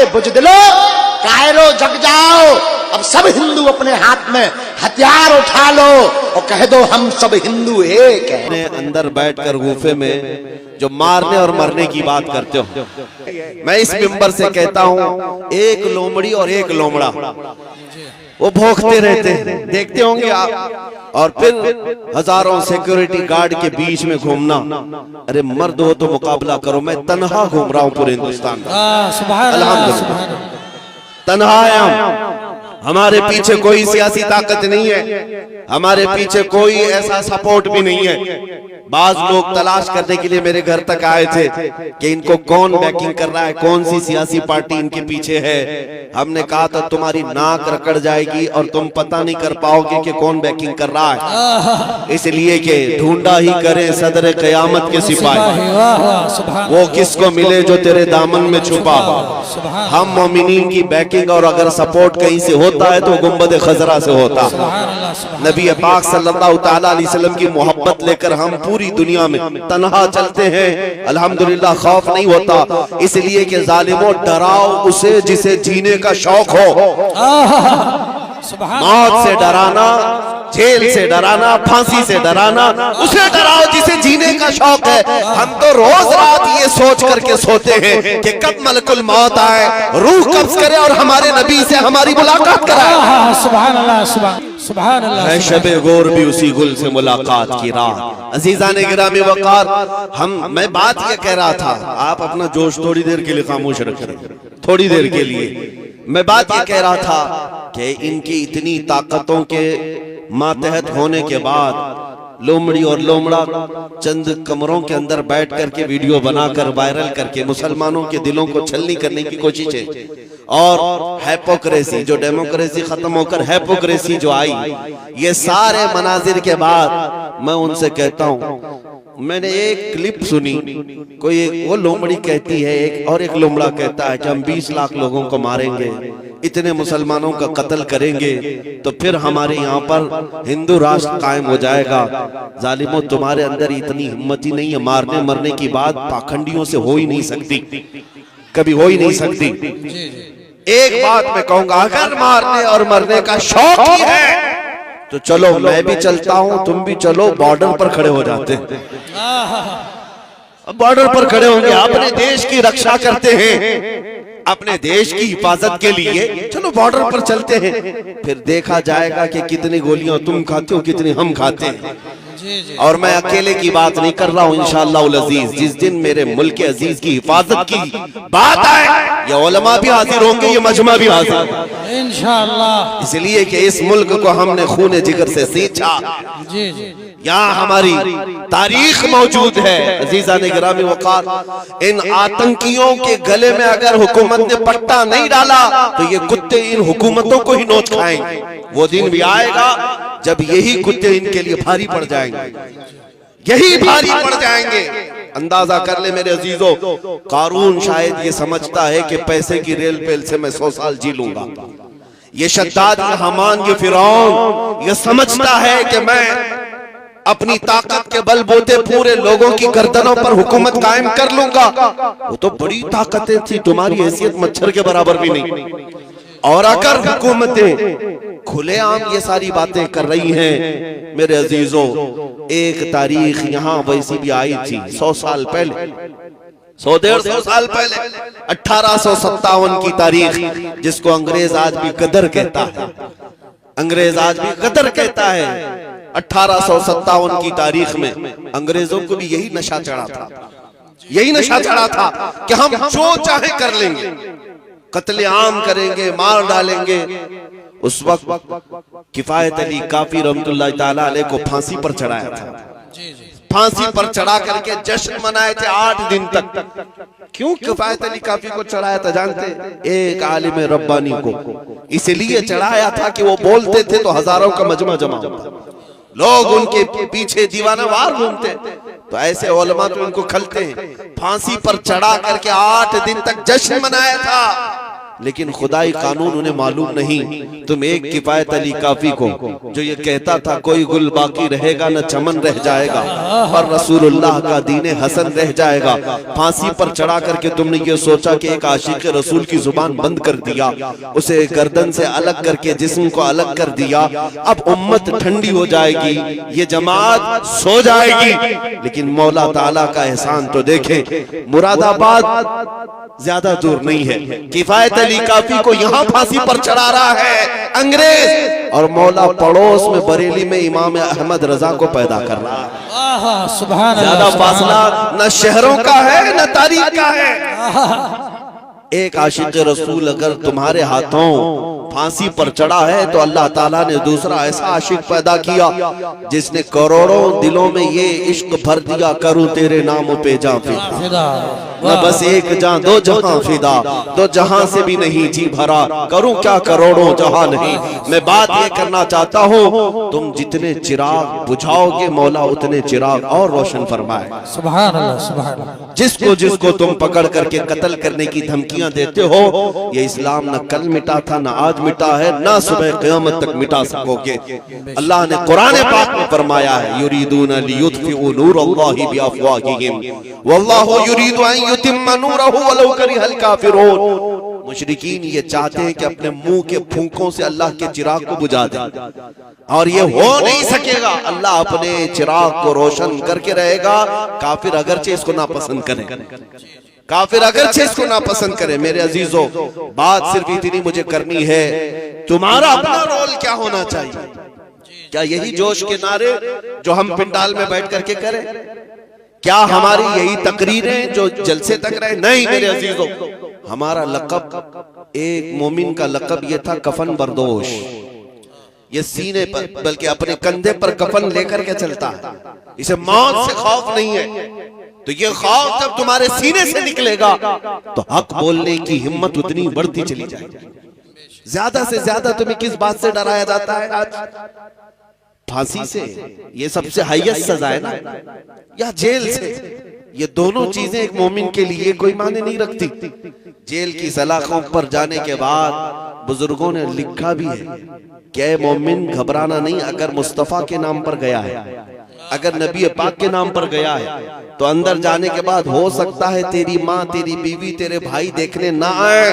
बुजदिलो Cairo जग जाओ, अब सब हिंदू अपने हाथ में हथियार उठा लो और कह दो हम सब हिंदू एक हैं। अंदर बैठकर गुफे में जो मारने और मरने की बात करते हो, मैं इस मिंबर से कहता हूँ, एक लोमड़ी और एक लोमड़ा वो भौंकते रहते हैं, देखते होंगे आप, और फिर हजारों सिक्योरिटी गार्ड के बीच में घूमना। अरे मर्द हो तो मुकाबला करो, मैं तन्हा घूम रहा हूँ पूरे हिंदुस्तान में, अल्हम्दुलिल्लाह तन्हा आया। हमारे पीछे कोई सियासी ताकत नहीं है, हमारे पीछे कोई ऐसा सपोर्ट भी नहीं है। बाज लोग तलाश करने के लिए मेरे घर तक आए थे कि इनको कौन बैकिंग कर रहा है, कौन सी सियासी पार्टी इनके पीछे है। हमने कहा था तुम्हारी नाक रकड़ जाएगी और तुम पता नहीं कर पाओगे कि कौन बैकिंग कर रहा है, इसलिए कि ढूंढा ही करें सदर कयामत के सिपाही, वो किसको मिले जो तेरे दामन में छुपा। हम मोमिनीन की बैकिंग और अगर सपोर्ट कहीं से होता है तो गुंबद खजरा से होता। नबी पाक सल्लल्लाहु तआला अलैहि वसल्लम की मोहब्बत लेकर हम पूरी दुनिया में तन्हा चलते हैं, अल्हम्दुलिल्लाह खौफ नहीं होता, इसलिए कि जालिमों डराओ उसे जिसे जीने का शौक हो। मौत से डराना, जेल से डराना, फांसी से डराना, उसे डराओ जिसे जीने का शौक है। हम तो रोज रात ये सोच करके सोते हैं कि कब मलकुल मौत आए, रूह कब्ज करे और हमारे नबी से हमारी मुलाकात कराए। सुभान अल्लाह, सुभान अल्लाह। है शबे गोर भी उसी गुल से मुलाकात की रात। अजीजान गिरामी वक़ार, मैं बात ये कह रहा था, आप अपना जोश थोड़ी देर के लिए खामोश रखें, थोड़ी देर के लिए। मैं बात ये कह रहा था कि इनकी इतनी ताकतों के मातहत होने के बाद लोमड़ी और लोमड़ा चंद कमरों के अंदर बैठ करके वीडियो बनाकर वायरल करके मुसलमानों के दिलों को छलनी करने की कोशिश है। और हैपोक्रेसी, जो डेमोक्रेसी खत्म होकर हैपोक्रेसी जो आई, ये सारे मनाजिर के बाद मैं उनसे कहता हूँ, मैंने एक क्लिप सुनी, कोई वो लोमड़ी कहती है एक, और एक लोमड़ा कहता है कि हम 20 लाख लोगों को मारेंगे, इतने मुसलमानों का कत्ल करेंगे तो फिर हमारे यहाँ पर हिंदू राष्ट्र कायम हो जाएगा। जालिमों तुम्हारे अंदर इतनी हिम्मत ही नहीं है, मारने मरने की बात पाखंडियों से हो ही नहीं सकती, कभी हो ही नहीं सकती। एक बात मैं कहूंगा, अगर मारने और मरने का शौक ही है तो चलो मैं भी चलता हूं, तुम भी चलो, बॉर्डर पर खड़े हो जाते हैं। अब बॉर्डर पर खड़े होंगे, अपने देश की रक्षा करते हैं, अपने देश की हिफाजत के लिए चलो बॉर्डर पर चलते हैं, फिर देखा जाएगा कि कितनी गोलियां तुम खाते हो, कितनी हम खाते हैं। और मैं अकेले की बात नहीं कर रहा हूँ, इंशाअल्लाह अजीज, जिस दिन मेरे मुल्क अजीज की हिफाजत की बात आए, ये उलमा भी हाजिर होंगे, ये मजमा भी हाजिर इंशाअल्लाह, इसलिए कि इस मुल्क को हमने खूने जिगर से सींचा। यहाँ हमारी तारीख मौजूद है। अजीज़ान गिरामी वक़ार, इन आतंकियों के गले में अगर हुकूमत ने पट्टा नहीं डाला तो ये कुत्ते इन हुकूमतों को ही नोच खाएंगे। वो दिन भी आएगा जब यही कुत्ते इनके लिए भारी पड़ जाएंगे, यही भारी पड़ जाएंगे। अंदाजा कर ले मेरे अजीजों, कारून शायद ये समझता है कि पैसे की रेल पेल से मैं 100 साल जी लूंगा। ये शद्दाद, ये हमान, ये फिरौन ये समझता है कि मैं अपनी ताकत के बलबूते पूरे लोगों की गर्दनों पर हुकूमत कायम कर लूंगा। वो तो बड़ी ताकतें थी, तुम्हारी हैसियत मच्छर के बराबर भी नहीं। और अगर हुकूमतें खुलेआम ये सारी बातें कर रही हैं, मेरे अजीजों, एक तारीख यहाँ वैसी भी आई थी 100 साल पहले, 100-150 साल पहले, 1857 की तारीख, जिसको अंग्रेज आज भी गदर कहता है, अंग्रेज आज भी गदर कहता है। 1857 की तारीख में अंग्रेजों को भी यही नशा चढ़ा था, यही नशा चढ़ा था कि हम जो चाहे कर लेंगे, कत्लेआम करेंगे, मार डालेंगे। उस वक्त किफायत अली काफी रहमतुल्लाह ताला अलैह को फांसी पर चढ़ाया था, फांसी पर चढ़ा करके जश्न मनाए थे 8 दिन तक। क्यों किफायत अली काफी को चढ़ाया था जानते? एक आलिम रब्बानी को इसलिए चढ़ाया था कि वो बोलते थे तो हजारों का मजमा जमा होता, लोग उनके पीछे दीवाना वार घूमते, तो ऐसे उलमा तो उनको खलते हैं। फांसी पर चढ़ा करके 8 दिन तक जश्न मनाया था। लेकिन खुदाई कानून उन्हें मालूम नहीं। तुम एक किफायत अली काफी को जो ये कहता था कोई गुल बाकी रहेगा न चमन रह जाएगा और रसूलुल्लाह का दीन हसन रह जाएगा, फांसी पर चढ़ा करके तुमने ये सोचा कि एक आशिक रसूल की जुबान बंद कर दिया, उसे गर्दन से अलग करके जिस्म को अलग कर दिया। अब उम्मत ठंडी हो जाएगी, ये जमात सो जाएगी। लेकिन मौला ताला का एहसान तो देखें, मुरादाबाद ज्यादा दूर नहीं है, किफायत अली काफी को यहाँ फांसी पर चढ़ा रहा है अंग्रेज, और मौला पड़ोस में बरेली में इमाम अहमद रजा को पैदा कर रहा है। सुभान अल्लाह, ज्यादा सुभान फासला न शहरों का है न तारीख का है। एक आशिक रसूल अगर तुम्हारे हाथों फांसी पर चढ़ा है तो अल्लाह ताला ने दूसरा ऐसा आशिक पैदा किया जिसने करोड़ों दिलों में ये इश्क भर दिया, करूं तेरे नाम पे जां फिदा, न बस एक जां दो जहां फिदा, दो जहां से भी नहीं जी भरा, करूं क्या करोड़ों जहां नहीं। मैं बात ये करना चाहता हूँ, तुम जितने चिराग बुझाओगे मौला उतने चिराग और रोशन फरमाए। सुभान अल्लाह, सुभान अल्लाह। जिसको जिसको तुम पकड़ करके कत्ल करने की धमकियां देते हो, ये इस्लाम न कल मिटा था न आज मिटा है, ना सुबह क़यामत तक मिटा सकोगे। अल्लाह ने कुरान पाक में फरमाया है, युरीदून लियुत्फिउ नूरल्लाहि बिअफ़वाहिहिम वल्लाहु युरीदु अन युतिम्मा नूरहु वलौ करिहल काफिरून। मुशरिकीन ये चाहते हैं कि अपने मुंह के फूंकों से अल्लाह के चिराग को बुझा दें, और ये हो नहीं सकेगा। अल्लाह अपने चिराग को रोशन करके रहेगा, काफिर अगरचे इसको नापसंद करें, काफिर अगरचे इसको नापसंद करे। मेरे अजीजों, बात सिर्फ इतनी मुझे करनी है, तुम्हारा अपना रोल क्या होना चाहिए? क्या यही जोश के नारे जो हम पिंडाल में बैठ करके करें? क्या हमारी यही तकरीरें जो जलसे तक रहे? नहीं मेरे अजीजों, हमारा लक़ब, एक मोमिन का लक़ब ये था कफन बरदोश। ये सीने पर बल्कि अपने कंधे पर कफन लेकर के चलता है, इसे मौत से खौफ नहीं है। तो ये खौफ जब तुम्हारे सीने से निकलेगा तो हक बोलने की हिम्मत उतनी बढ़ती चली जाएगी। ज्यादा से ज्यादा तुम्हें किस बात से डराया जाता है आज? फांसी से, ये सबसे हाईएस्ट सजा है ना, या जेल से? ये दोनों चीजें एक मोमिन के लिए कोई माने नहीं रखती। जेल की सलाखों पर जाने के बाद बुजुर्गों ने लिखा भी है कि ऐ मोमिन घबराना नहीं, अगर मुस्तफा के नाम पर गया है, अगर नबी पाक के नाम पर गया है, तो अंदर जाने के बाद हो सकता है तेरी माँ, तेरी बीवी, तेरे भाई देखने ना आए,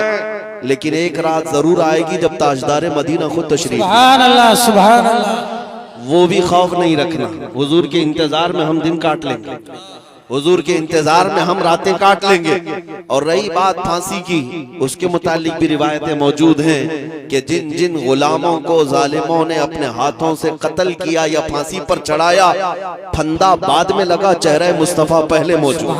लेकिन एक रात जरूर आएगी जब ताजदार मदीना खुद तशरीफ। सुभान अल्लाह, सुभान अल्लाह। वो भी खौफ नहीं रखना। हुजूर के इंतजार में हम दिन काट लेंगे, हुजूर के इंतजार में हम रातें काट लेंगे। और रही बात फांसी की, उसके मुतालिक भी रिवायतें मौजूद हैं कि जिन जिन गुलामों को जालिमों ने अपने हाथों से कत्ल किया या फांसी पर चढ़ाया, फंदा बाद में लगा, चेहरा मुस्तफा पहले मौजूद।